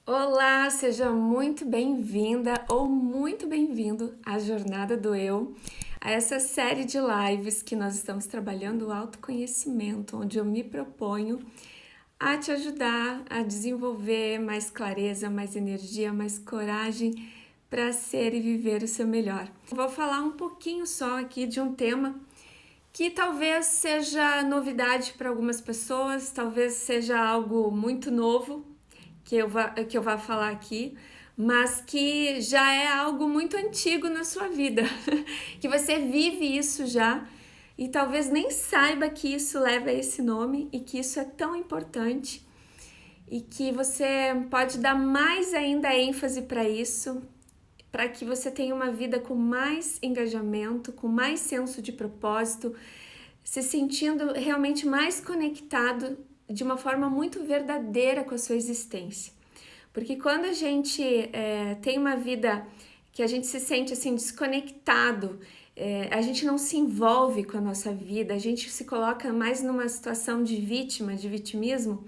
Olá, seja muito bem-vinda ou muito bem-vindo à Jornada do Eu, a essa série de lives que nós estamos trabalhando o autoconhecimento, onde eu me proponho a te ajudar a desenvolver mais clareza, mais energia, mais coragem para ser e viver o seu melhor. Vou falar um pouquinho só aqui de um tema que talvez seja novidade para algumas pessoas, talvez seja algo muito novo que eu vá falar aqui, mas que já é algo muito antigo na sua vida, que você vive isso já e talvez nem saiba que isso leva a esse nome e que isso é tão importante e que você pode dar mais ainda ênfase para isso, para que você tenha uma vida com mais engajamento, com mais senso de propósito, se sentindo realmente mais conectado de uma forma muito verdadeira com a sua existência. Porque quando a gente tem uma vida que a gente se sente assim desconectado, a gente não se envolve com a nossa vida, a gente se coloca mais numa situação de vítima, de vitimismo,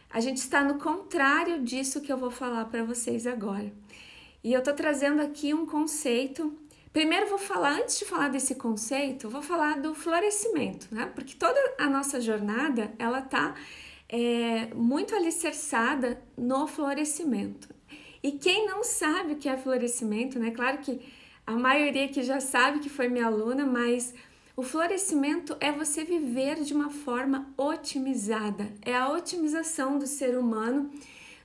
a gente está no contrário disso que eu vou falar para vocês agora. E eu tô trazendo aqui um conceito. Primeiro vou falar, antes de falar desse conceito, vou falar do florescimento, né? Porque toda a nossa jornada, ela tá muito alicerçada no florescimento. E quem não sabe o que é florescimento, né? Claro que a maioria que já sabe que foi minha aluna, mas o florescimento é você viver de uma forma otimizada. É a otimização do ser humano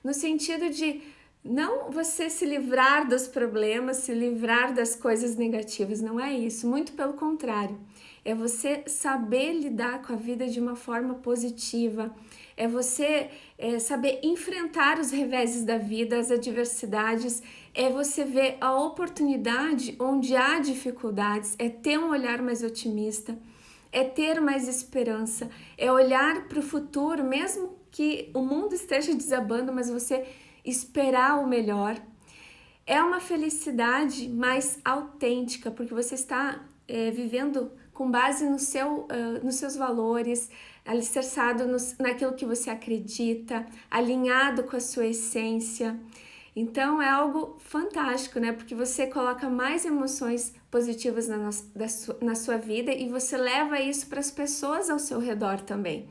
no sentido de não você se livrar dos problemas, se livrar das coisas negativas, não é isso, muito pelo contrário. É você saber lidar com a vida de uma forma positiva, é você saber enfrentar os reveses da vida, as adversidades, é você ver a oportunidade onde há dificuldades, é ter um olhar mais otimista, é ter mais esperança, é olhar para o futuro, mesmo que o mundo esteja desabando, mas você esperar o melhor. É uma felicidade mais autêntica, porque você está vivendo com base nos seus valores, alicerçado naquilo que você acredita, alinhado com a sua essência. Então é algo fantástico, né? Porque você coloca mais emoções positivas na sua vida e você leva isso para as pessoas ao seu redor também.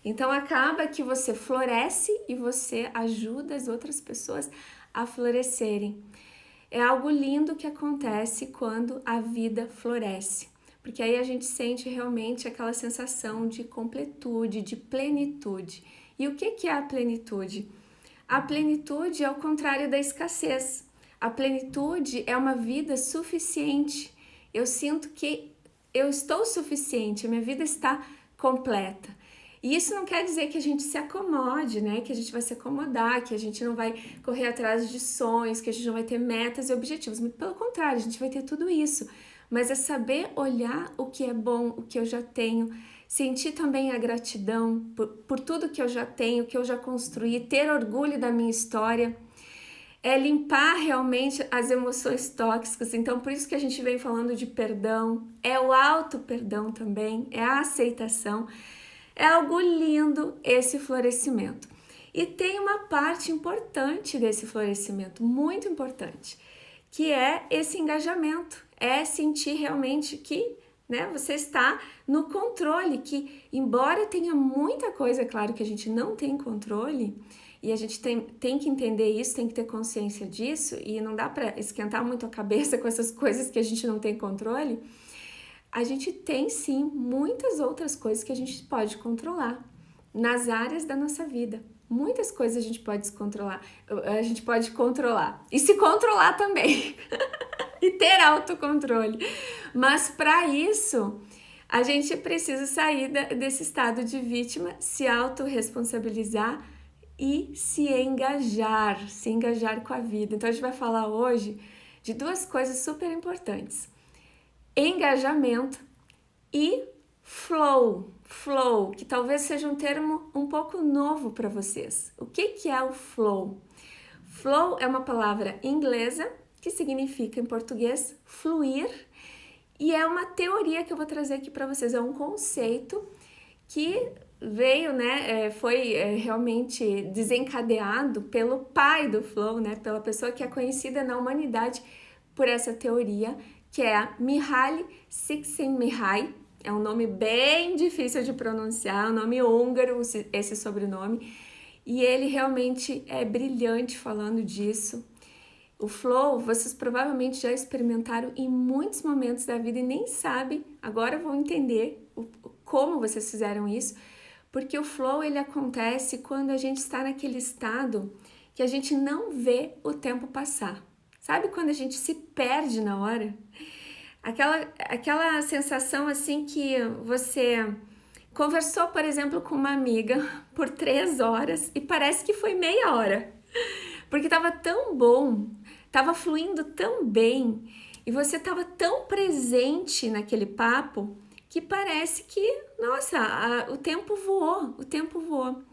Então acaba que você floresce e você ajuda as outras pessoas a florescerem. É algo lindo que acontece quando a vida floresce, porque aí a gente sente realmente aquela sensação de completude, de plenitude. E o que é a plenitude? A plenitude é o contrário da escassez. A plenitude é uma vida suficiente. Eu sinto que eu estou suficiente, a minha vida está completa. E isso não quer dizer que a gente se acomode, né? Que a gente vai se acomodar, que a gente não vai correr atrás de sonhos, que a gente não vai ter metas e objetivos. Muito pelo contrário, a gente vai ter tudo isso. Mas é saber olhar o que é bom, o que eu já tenho, sentir também a gratidão por tudo que eu já tenho, que eu já construí, ter orgulho da minha história, é limpar realmente as emoções tóxicas. Então, por isso que a gente vem falando de perdão, é o auto-perdão também, é a aceitação. É algo lindo esse florescimento. E tem uma parte importante desse florescimento, muito importante, que é esse engajamento, é sentir realmente que você está no controle, que embora tenha muita coisa, claro que a gente não tem controle, e a gente tem que entender isso, tem que ter consciência disso, e não dá para esquentar muito a cabeça com essas coisas que a gente não tem controle, a gente tem sim muitas outras coisas que a gente pode controlar nas áreas da nossa vida. Muitas coisas a gente pode controlar e se controlar também e ter autocontrole. Mas para isso, a gente precisa sair desse estado de vítima, se autorresponsabilizar e se engajar com a vida. Então a gente vai falar hoje de duas coisas super importantes: engajamento e flow, que talvez seja um termo um pouco novo para vocês. O que é o flow? Flow é uma palavra inglesa que significa em português fluir e é uma teoria que eu vou trazer aqui para vocês, é um conceito que veio, né, foi realmente desencadeado pelo pai do flow, né, pela pessoa que é conhecida na humanidade por essa teoria, que é a Mihaly Csikszentmihalyi. É um nome bem difícil de pronunciar, é um nome húngaro, esse sobrenome, e ele realmente é brilhante falando disso. O flow, vocês provavelmente já experimentaram em muitos momentos da vida e nem sabem, agora vão entender como vocês fizeram isso, porque o flow ele acontece quando a gente está naquele estado que a gente não vê o tempo passar. Sabe quando a gente se perde na hora? Aquela sensação assim que você conversou, por exemplo, com uma amiga por 3 horas e parece que foi meia hora. Porque estava tão bom, estava fluindo tão bem e você estava tão presente naquele papo que parece que, nossa, o tempo voou.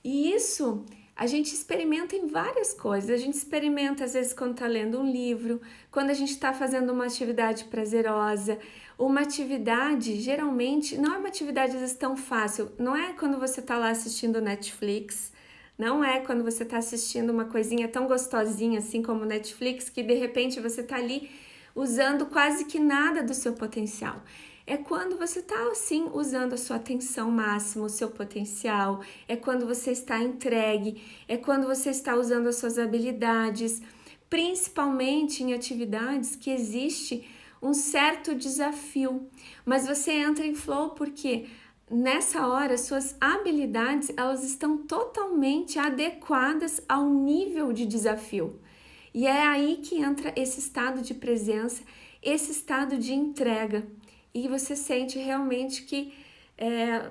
E isso a gente experimenta em várias coisas. A gente experimenta às vezes quando está lendo um livro, quando a gente está fazendo uma atividade prazerosa, uma atividade, geralmente, não é uma atividade às vezes tão fácil, não é quando você está lá assistindo Netflix, não é quando você está assistindo uma coisinha tão gostosinha assim como Netflix, que de repente você está ali usando quase que nada do seu potencial. É quando você está assim usando a sua atenção máxima, o seu potencial, é quando você está entregue, é quando você está usando as suas habilidades, principalmente em atividades que existe um certo desafio. Mas você entra em flow porque nessa hora suas habilidades elas estão totalmente adequadas ao nível de desafio. E é aí que entra esse estado de presença, esse estado de entrega. E você sente realmente que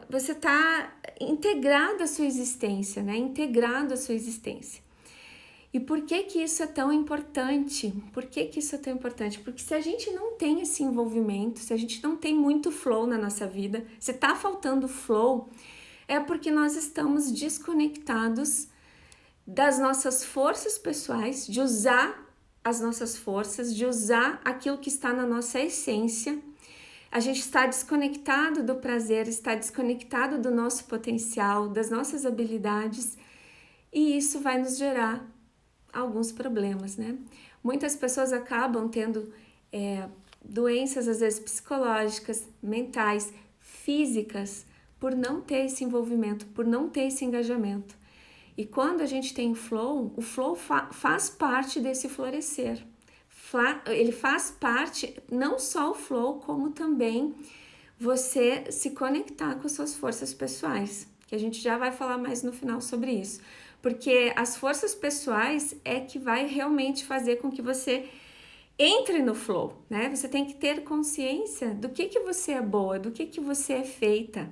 você está integrado à sua existência, né? Integrado à sua existência. E por que que isso é tão importante? Por que que isso é tão importante? Porque se a gente não tem esse envolvimento, se a gente não tem muito flow na nossa vida, se está faltando flow, é porque nós estamos desconectados das nossas forças pessoais, de usar as nossas forças, de usar aquilo que está na nossa essência. A gente está desconectado do prazer, está desconectado do nosso potencial, das nossas habilidades, e isso vai nos gerar alguns problemas, né? Muitas pessoas acabam tendo doenças, às vezes psicológicas, mentais, físicas, por não ter esse envolvimento, por não ter esse engajamento. E quando a gente tem flow, o flow faz parte desse florescer. Ele faz parte, não só o flow, como também você se conectar com as suas forças pessoais, que a gente já vai falar mais no final sobre isso. Porque as forças pessoais é que vai realmente fazer com que você entre no flow, né? Você tem que ter consciência do que você é boa, do que você é feita.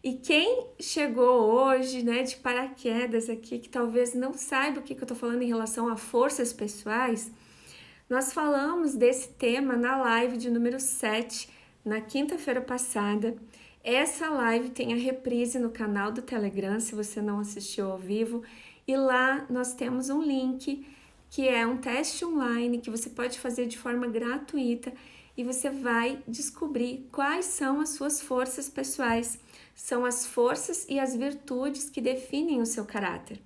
E quem chegou hoje, né, de paraquedas aqui, que talvez não saiba o que eu tô falando em relação a forças pessoais, nós falamos desse tema na live de número 7, na quinta-feira passada. Essa live tem a reprise no canal do Telegram, se você não assistiu ao vivo. E lá nós temos um link, que é um teste online, que você pode fazer de forma gratuita. E você vai descobrir quais são as suas forças pessoais. São as forças e as virtudes que definem o seu caráter.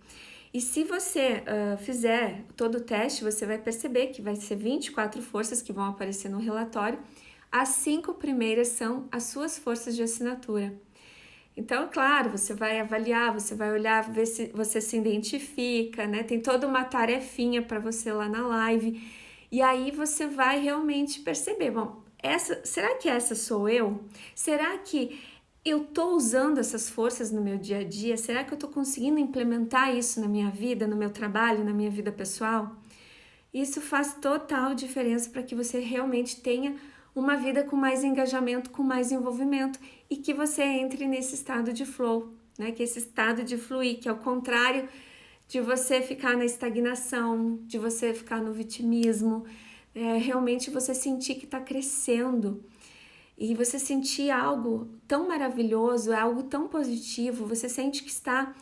E se você fizer todo o teste, você vai perceber que vai ser 24 forças que vão aparecer no relatório. As 5 primeiras são as suas forças de assinatura. Então, claro, você vai avaliar, você vai olhar, ver se você se identifica, né? Tem toda uma tarefinha para você lá na live. E aí você vai realmente perceber, bom, será que essa sou eu? Será que eu estou usando essas forças no meu dia a dia? Será que eu estou conseguindo implementar isso na minha vida, no meu trabalho, na minha vida pessoal? Isso faz total diferença para que você realmente tenha uma vida com mais engajamento, com mais envolvimento e que você entre nesse estado de flow, né? Que é esse estado de fluir, que é o contrário de você ficar na estagnação, de você ficar no vitimismo, realmente você sentir que está crescendo. E você sentir algo tão maravilhoso, algo tão positivo, você sente que está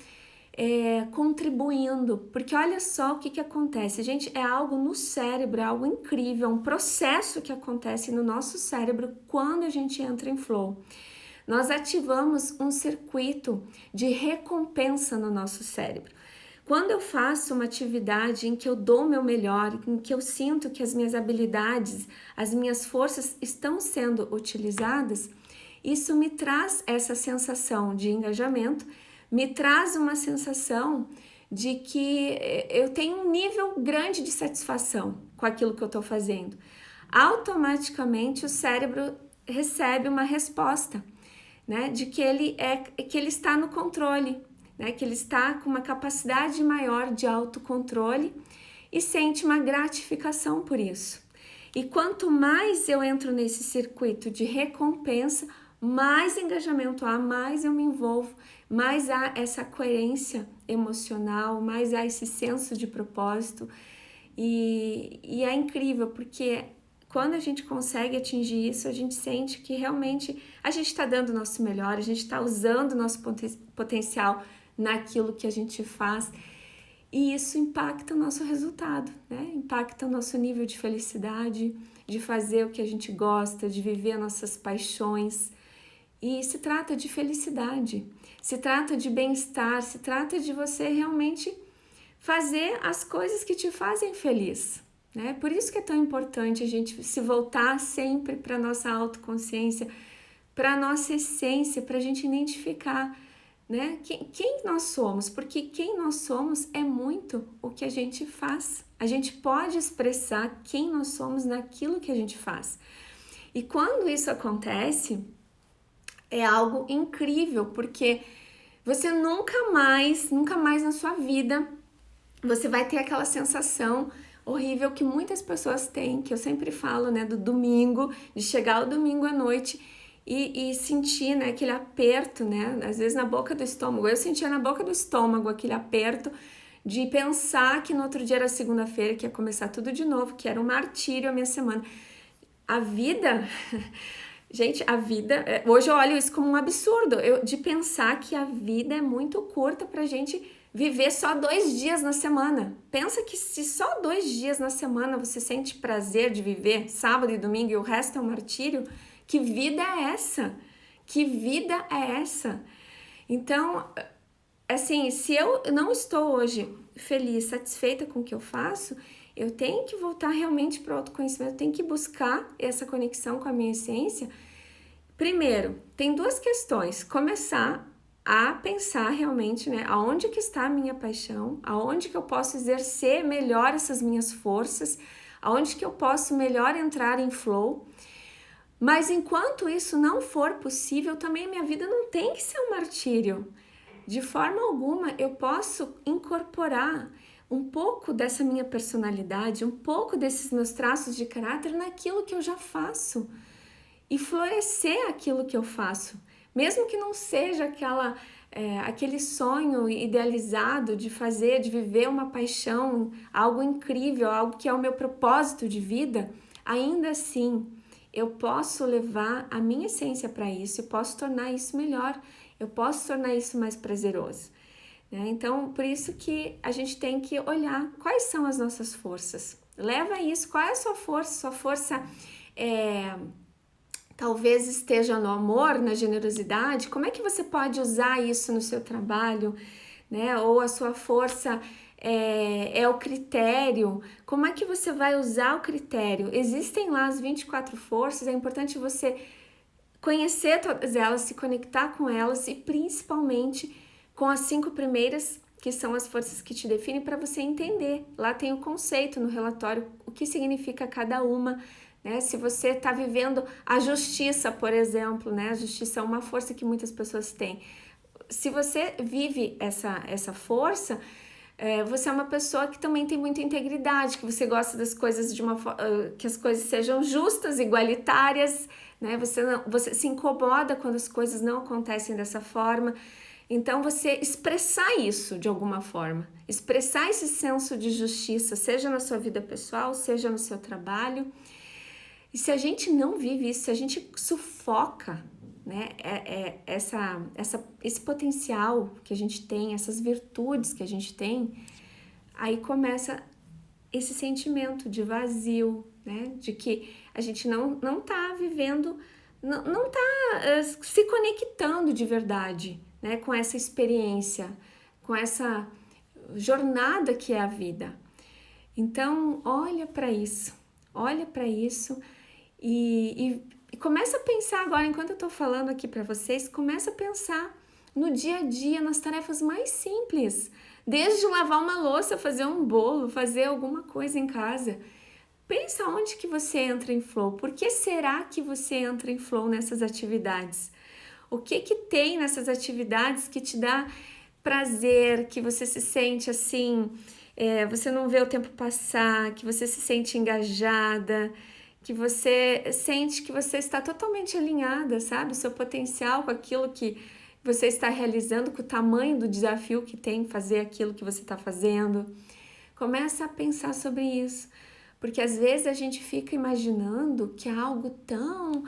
contribuindo, porque olha só o que acontece, gente, é algo no cérebro, é algo incrível, é um processo que acontece no nosso cérebro quando a gente entra em flow. nós ativamos um circuito de recompensa no nosso cérebro. Quando eu faço uma atividade em que eu dou o meu melhor, em que eu sinto que as minhas habilidades, as minhas forças estão sendo utilizadas, isso me traz essa sensação de engajamento, me traz uma sensação de que eu tenho um nível grande de satisfação com aquilo que eu estou fazendo. Automaticamente o cérebro recebe uma resposta, né, de que ele está no controle, né, que ele está com uma capacidade maior de autocontrole e sente uma gratificação por isso. E quanto mais eu entro nesse circuito de recompensa, mais engajamento há, mais eu me envolvo, mais há essa coerência emocional, mais há esse senso de propósito. E é incrível, porque quando a gente consegue atingir isso, a gente sente que realmente a gente está dando o nosso melhor, a gente está usando o nosso potencial naquilo que a gente faz. E isso impacta o nosso resultado, né? Impacta o nosso nível de felicidade, de fazer o que a gente gosta, de viver nossas paixões. E se trata de felicidade, se trata de bem-estar, se trata de você realmente fazer as coisas que te fazem feliz, né? Por isso que é tão importante a gente se voltar sempre para a nossa autoconsciência, para a nossa essência, para a gente identificar, né, quem nós somos, porque quem nós somos é muito o que a gente faz. A gente pode expressar quem nós somos naquilo que a gente faz. E quando isso acontece, é algo incrível, porque você nunca mais na sua vida, você vai ter aquela sensação horrível que muitas pessoas têm, que eu sempre falo, né, do domingo, de chegar o domingo à noite e sentir, né, aquele aperto, né, às vezes na boca do estômago. Eu sentia na boca do estômago aquele aperto de pensar que no outro dia era segunda-feira, que ia começar tudo de novo, que era um martírio a minha semana. A vida... Gente, a vida... Hoje eu olho isso como um absurdo, de pensar que a vida é muito curta pra gente viver só 2 dias na semana. Pensa que se só 2 dias na semana você sente prazer de viver, sábado e domingo, e o resto é um martírio, que vida é essa? Que vida é essa? Então, assim, se eu não estou hoje feliz, satisfeita com o que eu faço, eu tenho que voltar realmente para o autoconhecimento, eu tenho que buscar essa conexão com a minha essência. Primeiro, tem 2 questões. Começar a pensar realmente, né, aonde que está a minha paixão, aonde que eu posso exercer melhor essas minhas forças, aonde que eu posso melhor entrar em flow. Mas enquanto isso não for possível, também a minha vida não tem que ser um martírio. De forma alguma eu posso incorporar um pouco dessa minha personalidade, um pouco desses meus traços de caráter naquilo que eu já faço e florescer aquilo que eu faço, mesmo que não seja aquele sonho idealizado de fazer, de viver uma paixão, algo incrível, algo que é o meu propósito de vida, ainda assim eu posso levar a minha essência para isso, eu posso tornar isso melhor, eu posso tornar isso mais prazeroso, né? Então, por isso que a gente tem que olhar quais são as nossas forças. Leva isso, qual é a sua força? Sua força talvez esteja no amor, na generosidade. Como é que você pode usar isso no seu trabalho, né? Ou a sua força é o critério. Como é que você vai usar o critério? Existem lá as 24 forças, é importante você conhecer todas elas, se conectar com elas e principalmente com as 5 primeiras, que são as forças que te definem, para você entender. Lá tem o conceito no relatório, o que significa cada uma, né? Se você está vivendo a justiça, por exemplo, né? A justiça é uma força que muitas pessoas têm. Se você vive essa força, você é uma pessoa que também tem muita integridade, que você gosta das coisas que as coisas sejam justas, igualitárias, né? Você se incomoda quando as coisas não acontecem dessa forma. Então, você expressar isso de alguma forma, expressar esse senso de justiça, seja na sua vida pessoal, seja no seu trabalho. E se a gente não vive isso, se a gente sufoca, né, esse potencial que a gente tem, essas virtudes que a gente tem, aí começa esse sentimento de vazio, né, de que a gente não tá vivendo não está se conectando de verdade, né, com essa experiência, com essa jornada que é a vida. Então, olha para isso e começa a pensar agora, enquanto eu estou falando aqui para vocês, começa a pensar no dia a dia, nas tarefas mais simples, desde lavar uma louça, fazer um bolo, fazer alguma coisa em casa. Pensa onde que você entra em flow, por que será que você entra em flow nessas atividades? O que que tem nessas atividades que te dá prazer, que você se sente assim, você não vê o tempo passar, que você se sente engajada, que você sente que você está totalmente alinhada, sabe? O seu potencial com aquilo que você está realizando, com o tamanho do desafio que tem fazer aquilo que você está fazendo. Começa a pensar sobre isso, porque às vezes a gente fica imaginando que é algo tão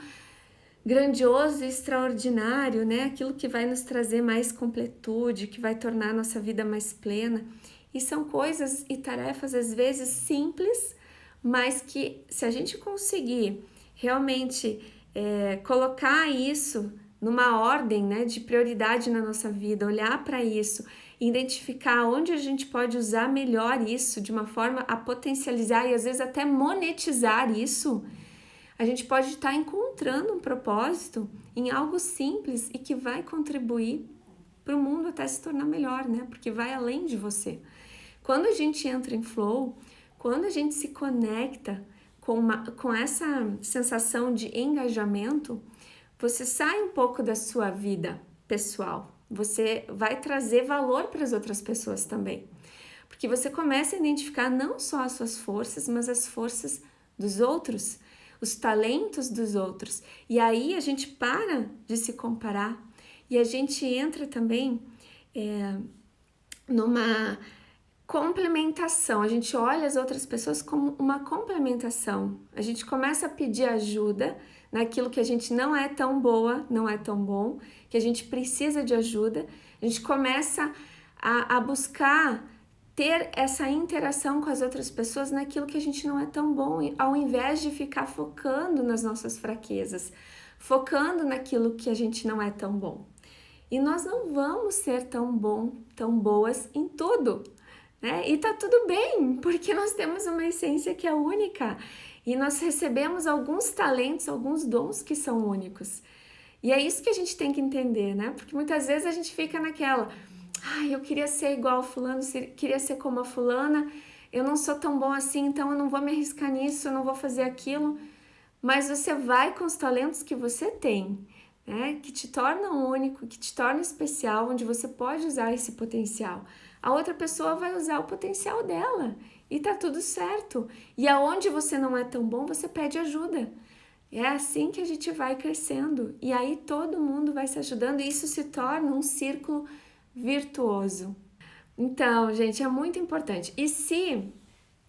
grandioso e extraordinário, né? Aquilo que vai nos trazer mais completude, que vai tornar a nossa vida mais plena. E são coisas e tarefas às vezes simples, mas que se a gente conseguir realmente colocar isso numa ordem, né, de prioridade na nossa vida, olhar para isso, identificar onde a gente pode usar melhor isso de uma forma a potencializar e às vezes até monetizar isso, a gente pode estar encontrando um propósito em algo simples e que vai contribuir para o mundo até se tornar melhor, né? Porque vai além de você. Quando a gente entra em flow, quando a gente se conecta com essa sensação de engajamento, você sai um pouco da sua vida pessoal. Você vai trazer valor para as outras pessoas também. Porque você começa a identificar não só as suas forças, mas as forças dos outros, os talentos dos outros. E aí a gente para de se comparar e a gente entra também numa complementação. A gente olha as outras pessoas como uma complementação. A gente começa a pedir ajuda naquilo que a gente não é tão boa, não é tão bom, que a gente precisa de ajuda. A gente começa a buscar ter essa interação com as outras pessoas naquilo que a gente não é tão bom, ao invés de ficar focando nas nossas fraquezas, focando naquilo que a gente não é tão bom. E nós não vamos ser tão boas em tudo, né? E tá tudo bem, porque nós temos uma essência que é única e nós recebemos alguns talentos, alguns dons que são únicos. E é isso que a gente tem que entender, né? Porque muitas vezes a gente fica naquela... eu queria ser igual a fulano, queria ser como a fulana, eu não sou tão bom assim, então eu não vou me arriscar nisso, eu não vou fazer aquilo. Mas você vai com os talentos que você tem, né? Que te tornam único, que te torna especial, onde você pode usar esse potencial. A outra pessoa vai usar o potencial dela e tá tudo certo. E aonde você não é tão bom, você pede ajuda. É assim que a gente vai crescendo. E aí todo mundo vai se ajudando e isso se torna um círculo virtuoso. Então, gente, é muito importante. E se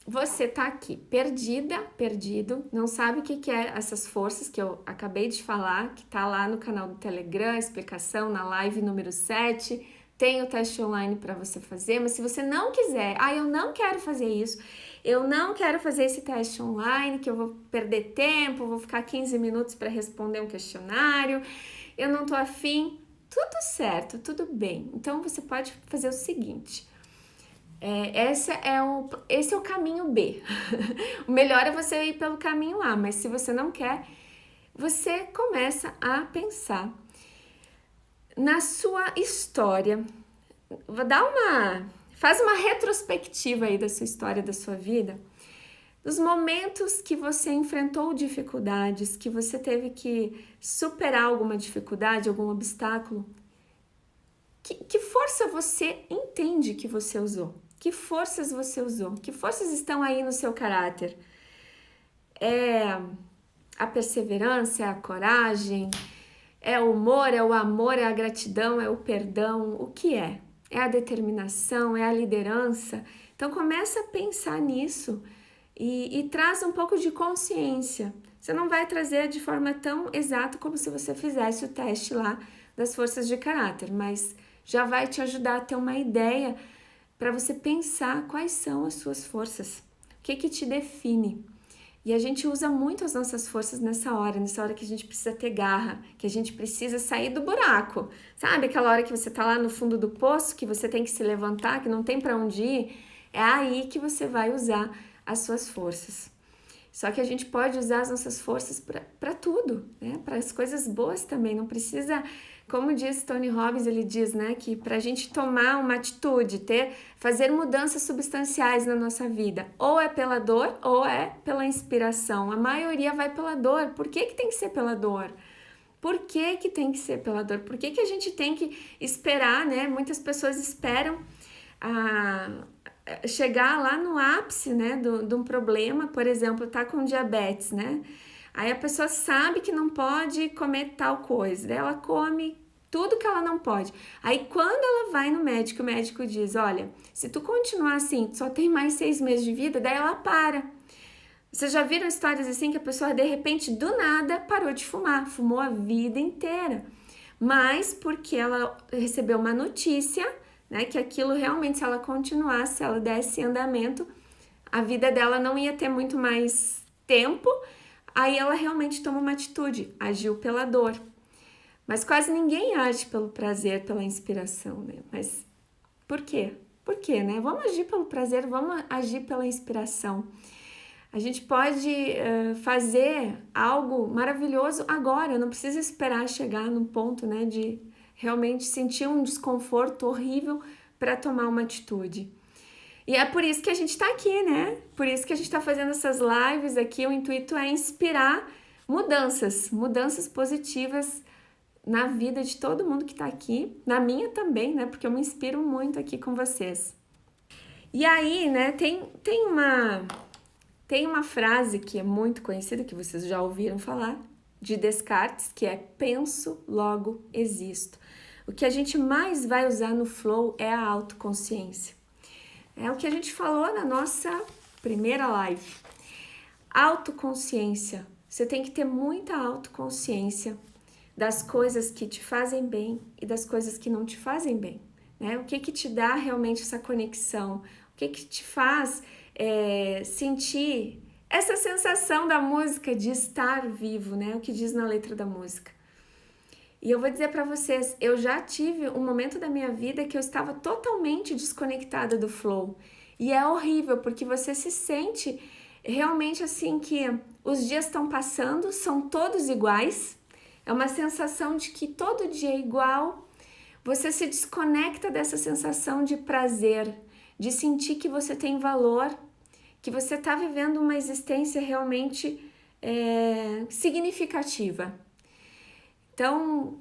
você tá aqui perdido, não sabe o que é essas forças que eu acabei de falar, que tá lá no canal do Telegram, explicação na live número 7, tem o teste online para você fazer, mas se você não quiser, eu não quero fazer isso, eu não quero fazer esse teste online, que eu vou perder tempo, vou ficar 15 minutos para responder um questionário, eu não tô afim, tudo certo, tudo bem. Então você pode fazer o seguinte, esse é o caminho B. O melhor é você ir pelo caminho A, mas se você não quer, você começa a pensar na sua história. Faz uma retrospectiva aí da sua história, da sua vida, dos momentos que você enfrentou dificuldades, que você teve que superar alguma dificuldade, algum obstáculo. Que força você entende que você usou? Que forças você usou? Que forças estão aí no seu caráter? É a perseverança, é a coragem, é o humor, é o amor, é a gratidão, é o perdão? O que é? É a determinação, é a liderança? Então começa a pensar nisso e traz um pouco de consciência. Você não vai trazer de forma tão exata como se você fizesse o teste lá das forças de caráter, mas já vai te ajudar a ter uma ideia para você pensar quais são as suas forças, o que te define. E a gente usa muito as nossas forças nessa hora que a gente precisa ter garra, que a gente precisa sair do buraco. Sabe aquela hora que você tá lá no fundo do poço, que você tem que se levantar, que não tem para onde ir? É aí que você vai usar as suas forças. Só que a gente pode usar as nossas forças para tudo, né? Para as coisas boas também. Não precisa, como diz Tony Robbins, ele diz, né, que para a gente tomar uma atitude, fazer mudanças substanciais na nossa vida, ou é pela dor ou é pela inspiração. A maioria vai pela dor. Por que que tem que ser pela dor? Por que que tem que ser pela dor? Por que que a gente tem que esperar, né? Muitas pessoas esperam chegar lá no ápice, né, de um problema, por exemplo, tá com diabetes, né? Aí a pessoa sabe que não pode comer tal coisa, daí ela come tudo que ela não pode. Aí quando ela vai no médico, o médico diz, olha, se tu continuar assim, tu só tem mais 6 meses de vida, daí ela para. Vocês já viram histórias assim que a pessoa de repente do nada parou de fumar, fumou a vida inteira, mas porque ela recebeu uma notícia, né, que aquilo realmente, se ela continuasse, se ela desse andamento, a vida dela não ia ter muito mais tempo, aí ela realmente toma uma atitude, agiu pela dor. Mas quase ninguém age pelo prazer, pela inspiração, né? Mas por quê? Por quê, né? Vamos agir pelo prazer, vamos agir pela inspiração. A gente pode fazer algo maravilhoso agora, não precisa esperar chegar no ponto, né, de realmente sentir um desconforto horrível para tomar uma atitude. E é por isso que a gente está aqui, né? Por isso que a gente está fazendo essas lives aqui. O intuito é inspirar mudanças positivas na vida de todo mundo que está aqui, na minha também, né? Porque eu me inspiro muito aqui com vocês. E aí, né, tem uma frase que é muito conhecida, que vocês já ouviram falar, de Descartes, que é penso, logo existo. O que a gente mais vai usar no flow é a autoconsciência. É o que a gente falou na nossa primeira live. Autoconsciência. Você tem que ter muita autoconsciência das coisas que te fazem bem e das coisas que não te fazem bem, né? O que te dá realmente essa conexão? O que te faz sentir essa sensação da música de estar vivo, né? O que diz na letra da música. E eu vou dizer para vocês, eu já tive um momento da minha vida que eu estava totalmente desconectada do flow. E é horrível, porque você se sente realmente assim que os dias estão passando, são todos iguais. É uma sensação de que todo dia é igual. Você se desconecta dessa sensação de prazer, de sentir que você tem valor, que você está vivendo uma existência realmente significativa. Então,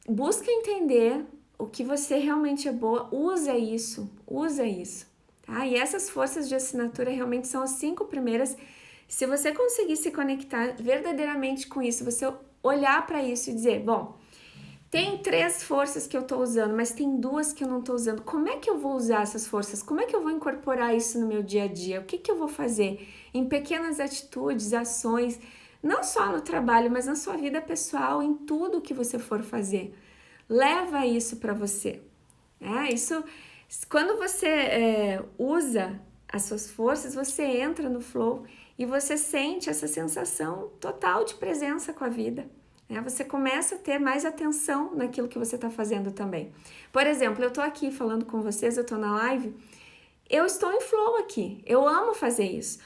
busca entender o que você realmente é boa, usa isso, tá? E essas forças de assinatura realmente são as 5 primeiras. Se você conseguir se conectar verdadeiramente com isso, você olhar para isso e dizer, bom, tem 3 forças que eu tô usando, mas tem 2 que eu não tô usando. Como é que eu vou usar essas forças? Como é que eu vou incorporar isso no meu dia a dia? O que eu vou fazer? Em pequenas atitudes, ações, não só no trabalho, mas na sua vida pessoal, em tudo que você for fazer. Leva isso para você. Isso, quando você usa as suas forças, você entra no flow e você sente essa sensação total de presença com a vida. Você começa a ter mais atenção naquilo que você está fazendo também. Por exemplo, eu estou aqui falando com vocês, eu estou na live, eu estou em flow aqui, eu amo fazer isso.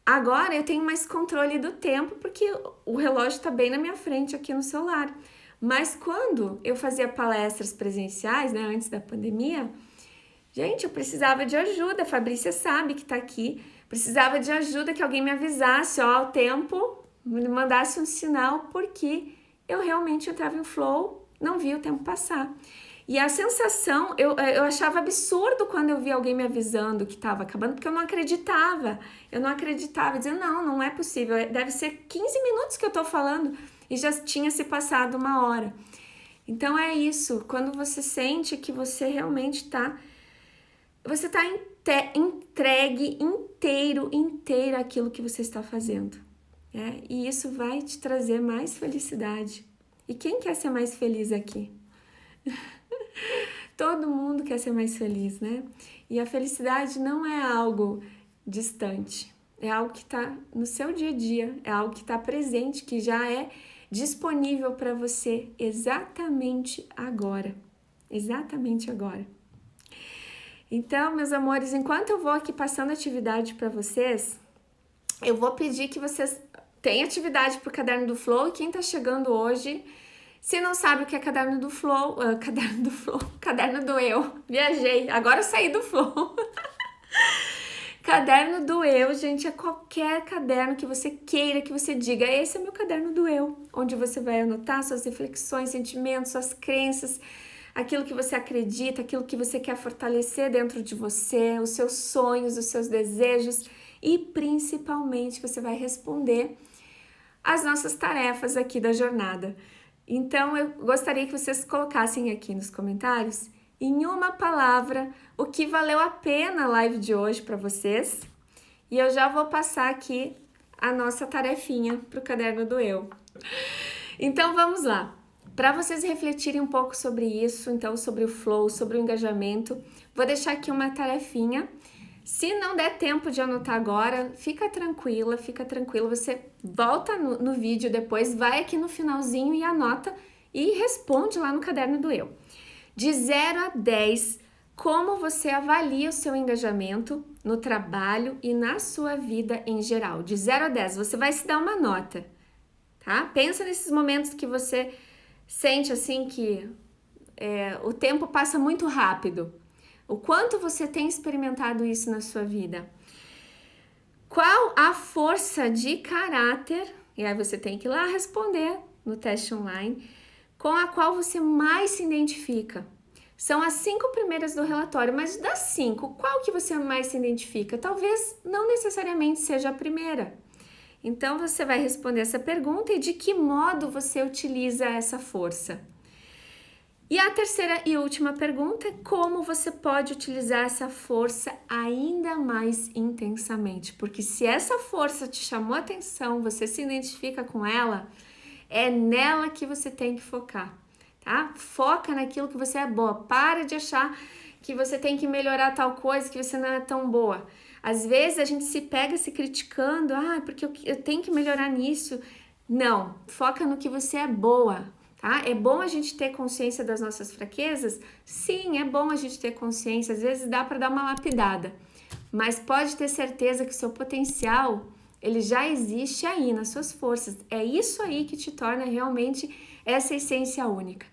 Agora eu tenho mais controle do tempo, porque o relógio está bem na minha frente aqui no celular. Mas quando eu fazia palestras presenciais, né, antes da pandemia, gente, eu precisava de ajuda, a Fabrícia sabe que tá aqui, precisava de ajuda, que alguém me avisasse, o tempo, me mandasse um sinal, porque eu realmente entrava em flow, não via o tempo passar. E a sensação, eu achava absurdo quando eu via alguém me avisando que estava acabando, porque eu não acreditava, dizendo, não é possível, deve ser 15 minutos que eu tô falando, e já tinha se passado 1 hora. Então é isso, quando você sente que você realmente você tá entregue inteiro àquilo que você está fazendo. E isso vai te trazer mais felicidade. E quem quer ser mais feliz aqui? Todo mundo quer ser mais feliz, né? E a felicidade não é algo distante. é algo que está no seu dia a dia, é algo que está presente, que já é disponível para você exatamente agora. Exatamente agora. Então, meus amores, enquanto eu vou aqui passando atividade para vocês, eu vou pedir que vocês tenham atividade para o Caderno do Flow. E quem está chegando hoje, se não sabe o que é Caderno do Flow, Caderno do Eu, viajei, agora eu saí do Flow. Caderno do Eu, gente, é qualquer caderno que você queira, que você diga, esse é meu caderno do Eu, onde você vai anotar suas reflexões, sentimentos, suas crenças, aquilo que você acredita, aquilo que você quer fortalecer dentro de você, os seus sonhos, os seus desejos e principalmente você vai responder às nossas tarefas aqui da jornada. Então eu gostaria que vocês colocassem aqui nos comentários, em uma palavra, o que valeu a pena a live de hoje para vocês. E eu já vou passar aqui a nossa tarefinha para o Caderno do Eu. Então vamos lá. Para vocês refletirem um pouco sobre isso, então sobre o flow, sobre o engajamento, vou deixar aqui uma tarefinha. Se não der tempo de anotar agora, fica tranquila, você volta no vídeo depois, vai aqui no finalzinho e anota e responde lá no Caderno do Eu. De 0 a 10, como você avalia o seu engajamento no trabalho e na sua vida em geral? De 0 a 10, você vai se dar uma nota, tá? Pensa nesses momentos que você sente assim que o tempo passa muito rápido. O quanto você tem experimentado isso na sua vida? Qual a força de caráter, e aí você tem que ir lá responder no teste online, com a qual você mais se identifica? São as 5 primeiras do relatório, mas das 5, qual que você mais se identifica? Talvez não necessariamente seja a primeira. Então, você vai responder essa pergunta e de que modo você utiliza essa força. E a terceira e última pergunta é como você pode utilizar essa força ainda mais intensamente. Porque se essa força te chamou a atenção, você se identifica com ela, é nela que você tem que focar, tá? Foca naquilo que você é boa. Para de achar que você tem que melhorar tal coisa, que você não é tão boa. Às vezes a gente se pega se criticando, porque eu tenho que melhorar nisso. Não, foca no que você é boa, tá? É bom a gente ter consciência das nossas fraquezas? Sim, é bom a gente ter consciência, às vezes dá para dar uma lapidada, mas pode ter certeza que o seu potencial, ele já existe aí nas suas forças. É isso aí que te torna realmente essa essência única.